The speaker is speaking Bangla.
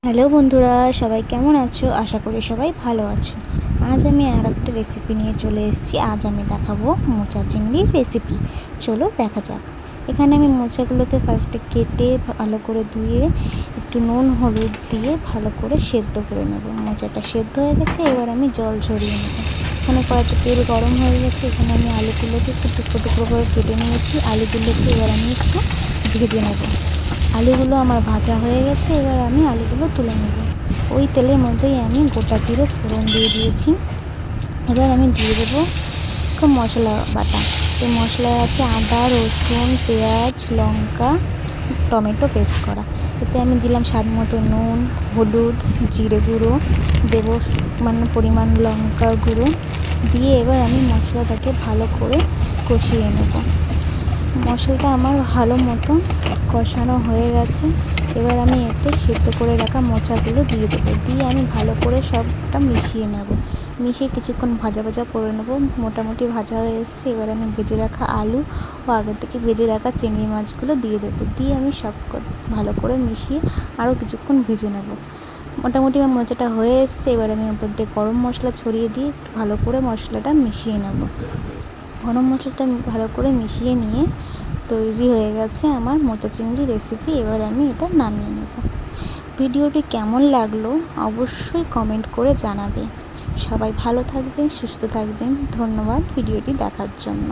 হ্যালো বন্ধুরা, সবাই কেমন আছো? আশা করি সবাই ভালো আছো। আজ আমি আরেকটা রেসিপি নিয়ে চলে এসেছি। আজ আমি দেখাবো মোচা চিংড়ির রেসিপি। চলো দেখা যাক। এখানে আমি মোচাগুলোকে ফার্স্টে কেটে ভালো করে ধুয়ে একটু নুন হলুদ দিয়ে ভালো করে সেদ্ধ করে নেব। মোচাটা সেদ্ধ হয়ে গেছে, এবার আমি জল ঝরিয়ে নেব। এখানে কড়াইতে তেল গরম হয়ে গেছে। এখানে আমি আলুগুলোকে একটু টুকরো টুকরো করে কেটে নিয়েছি। আলুগুলোকে এবার আমি একটু ভেজে নেব। আলুগুলো আমার ভাজা হয়ে গেছে, এবার আমি আলুগুলো তুলে নেব। ওই তেলের মধ্যেই আমি গোটা জিরে ফোড়ন দিয়ে দিয়েছি। এবার আমি দিয়ে দেবো মশলা বাটা। এই মশলায় আছে আদা, রসুন, পেঁয়াজ, লঙ্কা, টমেটো পেস্ট করা। এতে আমি দিলাম স্বাদ মতো নুন, হলুদ, জিরে গুঁড়ো দেবো, পরিমাণ লঙ্কার গুঁড়ো দিয়ে এবার আমি মশলাটাকে ভালো করে কষিয়ে নেব। মশলাটা আমার ভালো মতো কষানো হয়ে গেছে। এবার আমি এতে সেদ্ধ করে রাখা মোচাগুলো দিয়ে দেবো। দিয়ে আমি ভালো করে সবটা মিশিয়ে নেব। মিশিয়ে কিছুক্ষণ ভাজা ভাজা করে নেব। মোটামুটি ভাজা হয়ে এসছে। এবার আমি ভেজে রাখা আলু ও আগে থেকে ভেজে রাখা চিংড়ি মাছগুলো দিয়ে দেবো। দিয়ে আমি সব ভালো করে মিশিয়ে আরও কিছুক্ষণ ভেজে নেব। মোটামুটি আমার মোচাটা হয়ে এসছে। এবার আমি ওপর দিয়ে গরম মশলা ছড়িয়ে দিয়ে একটু ভালো করে মশলাটা মিশিয়ে নেব। গরম মশলাটা ভালো করে মিশিয়ে নিয়ে তৈরি হয়ে গেছে আমার মোচা চিংড়ি রেসিপি। এবার আমি এটা নামিয়ে নেব। ভিডিওটি কেমন লাগলো অবশ্যই কমেন্ট করে জানাবে। সবাই ভালো থাকবেন, সুস্থ থাকবেন। ধন্যবাদ ভিডিওটি দেখার জন্য।